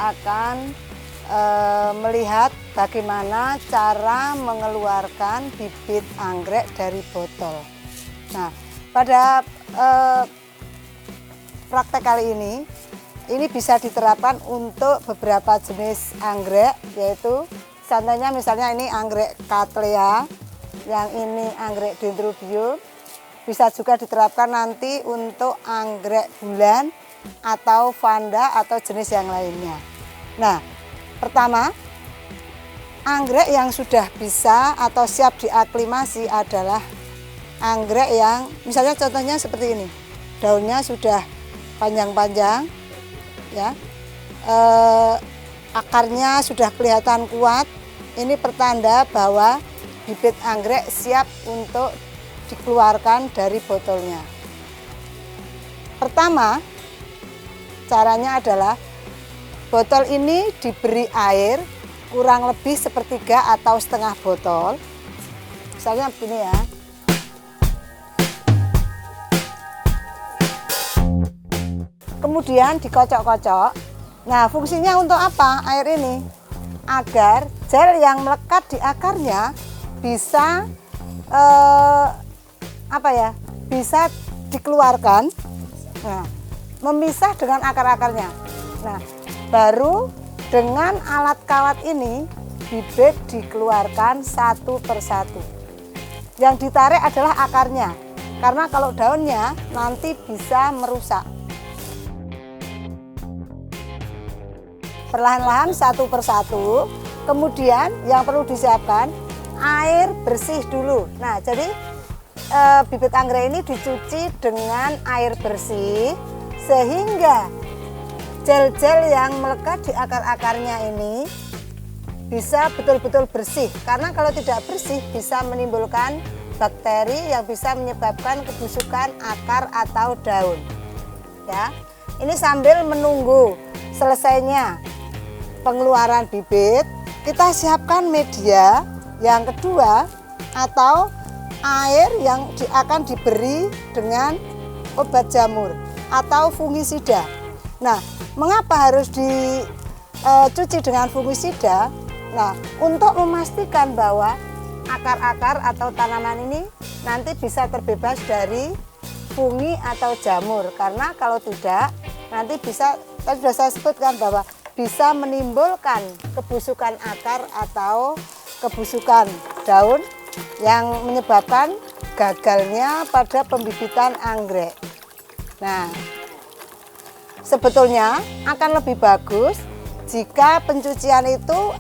kita akan melihat bagaimana cara mengeluarkan bibit anggrek dari botol. Nah, pada praktek kali ini bisa diterapkan untuk beberapa jenis anggrek, yaitu contohnya misalnya ini anggrek Cattleya, yang ini anggrek Dendrobium. Bisa juga diterapkan nanti untuk anggrek bulan atau vanda atau jenis yang lainnya. Nah, pertama, anggrek yang sudah bisa atau siap diaklimasi adalah anggrek yang misalnya contohnya seperti ini. Daunnya sudah panjang-panjang, ya, akarnya sudah kelihatan kuat. Ini pertanda bahwa bibit anggrek siap untuk dikeluarkan dari botolnya. Pertama, caranya adalah botol ini diberi air kurang lebih sepertiga atau setengah botol. Misalnya begini ya. Kemudian dikocok-kocok. Nah, fungsinya untuk apa air ini? Agar gel yang melekat di akarnya bisa bisa dikeluarkan. Nah, memisah dengan akar-akarnya. Nah, baru dengan alat kawat ini bibit dikeluarkan satu persatu. Yang ditarik adalah akarnya, karena kalau daunnya nanti bisa merusak. Perlahan-lahan satu persatu. Kemudian yang perlu disiapkan air bersih dulu. Nah, jadi bibit anggrek ini dicuci dengan air bersih sehingga gel-gel yang melekat di akar-akarnya ini bisa betul-betul bersih. Karena kalau tidak bersih bisa menimbulkan bakteri yang bisa menyebabkan kebusukan akar atau daun. Ya, ini sambil menunggu selesainya pengeluaran bibit, kita siapkan media yang kedua atau air yang akan diberi dengan obat jamur atau fungisida. Nah, mengapa harus dicuci dengan fungisida? Nah, untuk memastikan bahwa akar-akar atau tanaman ini nanti bisa terbebas dari fungi atau jamur. Karena kalau tidak, nanti bisa, tadi sudah saya sebutkan bahwa bisa menimbulkan kebusukan akar atau kebusukan daun yang menyebabkan gagalnya pada pembibitan anggrek. Nah, sebetulnya akan lebih bagus jika pencucian itu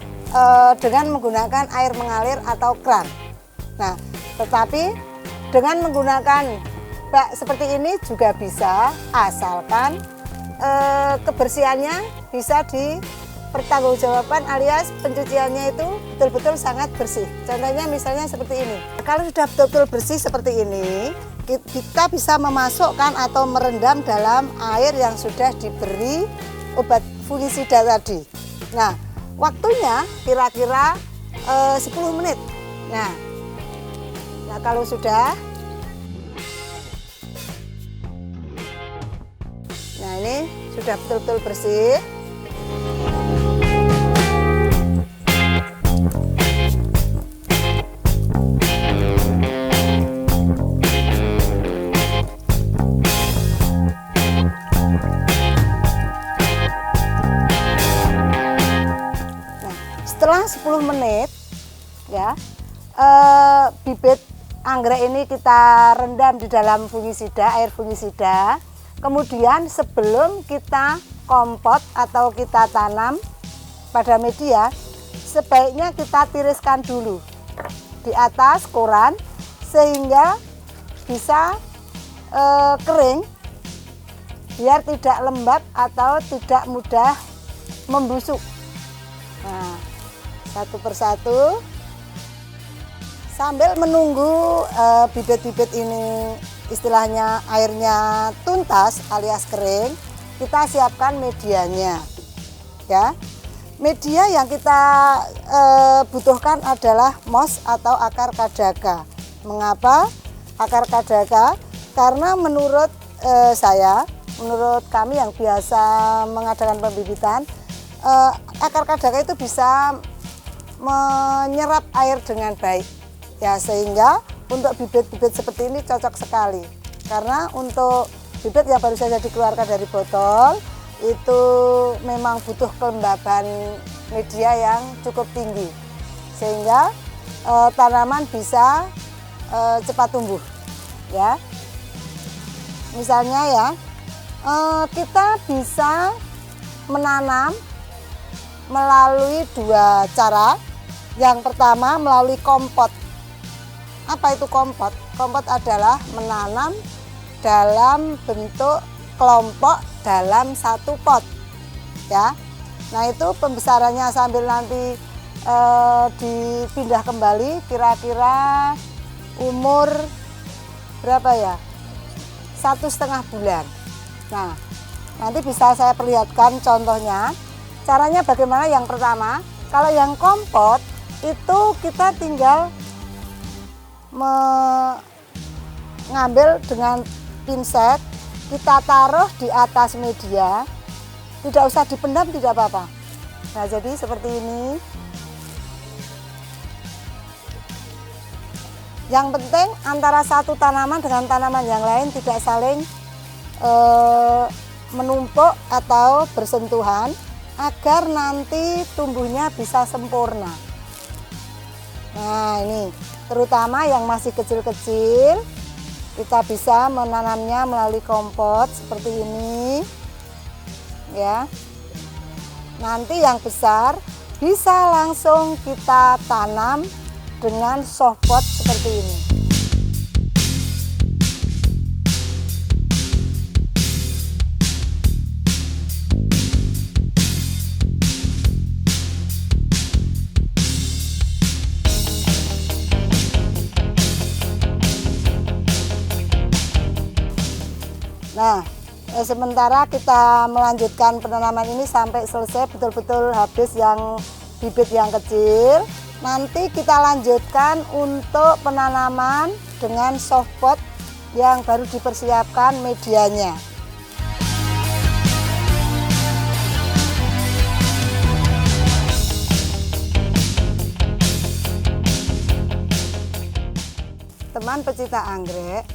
dengan menggunakan air mengalir atau kran. Nah, tetapi dengan menggunakan bak seperti ini juga bisa, asalkan kebersihannya bisa dipertanggungjawabkan alias pencuciannya itu betul-betul sangat bersih. Contohnya misalnya seperti ini. Kalau sudah betul-betul bersih seperti ini, kita bisa memasukkan atau merendam dalam air yang sudah diberi obat fungisida tadi. Nah, waktunya kira-kira 10 menit. Nah, kalau sudah, nah ini sudah betul-betul bersih. Setelah 10 menit ya, bibit anggrek ini kita rendam di dalam fungisida, air fungisida. Kemudian sebelum kita kompot atau kita tanam pada media, sebaiknya kita tiriskan dulu di atas koran sehingga bisa kering, biar tidak lembab atau tidak mudah membusuk. Nah, satu persatu sambil menunggu bibit-bibit ini istilahnya airnya tuntas alias kering, kita siapkan medianya ya. Media yang kita butuhkan adalah mos atau akar kadaka. Mengapa akar kadaka? Karena menurut menurut kami yang biasa mengadakan pembibitan, akar kadaka itu bisa menyerap air dengan baik ya, sehingga untuk bibit-bibit seperti ini cocok sekali. Karena untuk bibit yang baru saja dikeluarkan dari botol itu memang butuh kelembaban media yang cukup tinggi, sehingga tanaman bisa cepat tumbuh ya. Misalnya ya, kita bisa menanam melalui dua cara. Yang pertama melalui kompot. Apa itu kompot? Kompot adalah menanam dalam bentuk kelompok dalam satu pot ya. Nah, itu pembesarannya sambil nanti dipindah kembali, kira-kira umur berapa ya, 1,5 bulan. Nah, nanti bisa saya perlihatkan contohnya. Caranya bagaimana? Yang pertama, kalau yang kompot itu kita tinggal mengambil dengan pinset, kita taruh di atas media, tidak usah dipendam, tidak apa-apa. Nah, jadi seperti ini. Yang penting antara satu tanaman dengan tanaman yang lain tidak saling menumpuk atau bersentuhan, agar nanti tumbuhnya bisa sempurna. Nah, ini terutama yang masih kecil-kecil, kita bisa menanamnya melalui kompot seperti ini ya. Nanti yang besar bisa langsung kita tanam dengan softpot seperti ini. Nah, sementara kita melanjutkan penanaman ini sampai selesai betul-betul habis yang bibit yang kecil. Nanti kita lanjutkan untuk penanaman dengan softpot yang baru dipersiapkan medianya. Teman pecinta anggrek,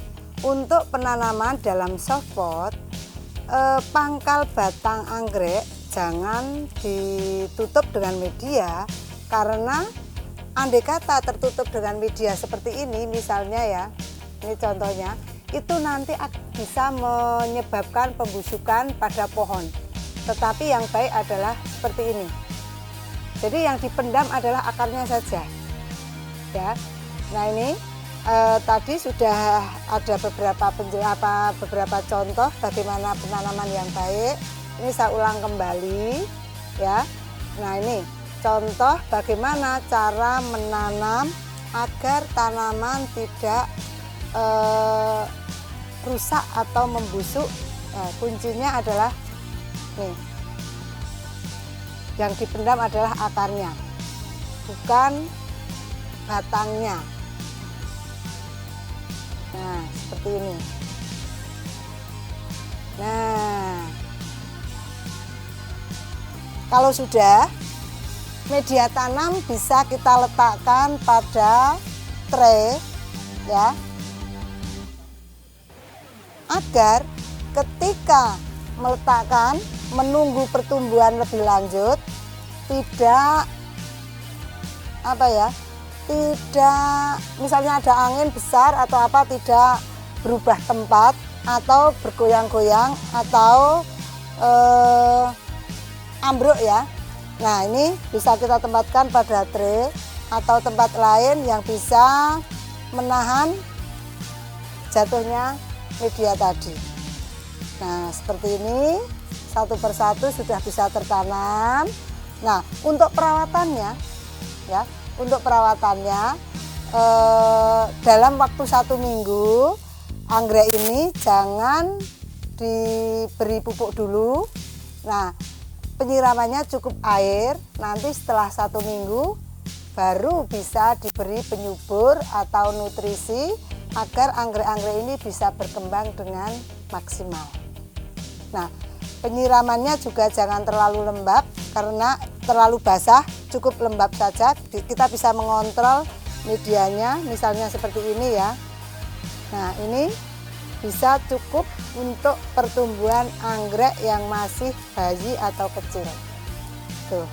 untuk penanaman dalam softpot, pangkal batang anggrek jangan ditutup dengan media, karena andai kata tertutup dengan media seperti ini, misalnya ya, ini contohnya, itu nanti bisa menyebabkan pembusukan pada pohon. Tetapi yang baik adalah seperti ini. Jadi yang dipendam adalah akarnya saja. Ya. Nah, ini tadi sudah ada beberapa contoh bagaimana penanaman yang baik. Ini saya ulang kembali ya. Nah, ini contoh bagaimana cara menanam agar tanaman tidak rusak atau membusuk. Kuncinya adalah nih, yang dipendam adalah akarnya, bukan batangnya. Nah, seperti ini. Nah, kalau sudah, media tanam bisa kita letakkan pada tray ya, agar ketika meletakkan, menunggu pertumbuhan lebih lanjut, tidak tidak, misalnya ada angin besar atau apa, tidak berubah tempat atau bergoyang-goyang atau ambruk ya. Nah, ini bisa kita tempatkan pada tray atau tempat lain yang bisa menahan jatuhnya media tadi. Nah, seperti ini, satu persatu sudah bisa tertanam. Nah, untuk perawatannya ya, dalam waktu 1 minggu anggrek ini jangan diberi pupuk dulu. Nah, penyiramannya cukup air. Nanti setelah 1 minggu baru bisa diberi penyubur atau nutrisi agar anggrek-anggrek ini bisa berkembang dengan maksimal. Nah, penyiramannya juga jangan terlalu lembab, karena terlalu basah, cukup lembab saja. Kita bisa mengontrol medianya, misalnya seperti ini ya. Nah, ini bisa cukup untuk pertumbuhan anggrek yang masih bayi atau kecil. Tuh.